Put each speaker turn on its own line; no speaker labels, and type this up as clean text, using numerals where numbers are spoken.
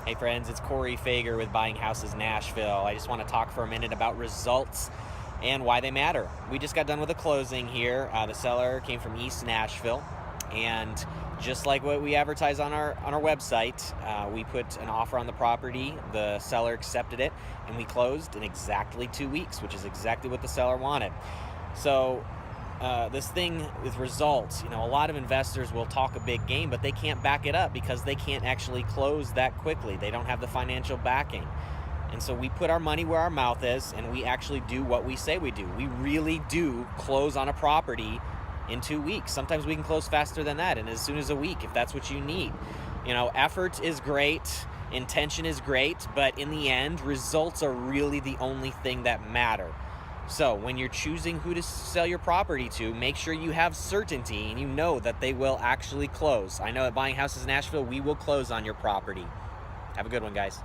Hey friends, it's Corey Fager with Buying Houses Nashville. I just want to talk for a minute about results and why they matter. We just got done with a closing here. The seller came from East Nashville, and just like what we advertise on our website, we put an offer on the property. The seller accepted it, and we closed in exactly 2 weeks, which is exactly what the seller wanted. So this thing with results, a lot of investors will talk a big game, but they can't back it up because they can't actually close that quickly. They don't have the financial backing. And so we put our money where our mouth is, and we actually do what we say we do. We really do close on a property in 2 weeks. Sometimes we can close faster than that, and as soon as a week, if that's what you need. Effort is great, intention is great, but in the end, results are really the only thing that matter. So when you're choosing who to sell your property to, make sure you have certainty and you know that they will actually close. I know at Buying Houses Nashville, we will close on your property. Have a good one, guys.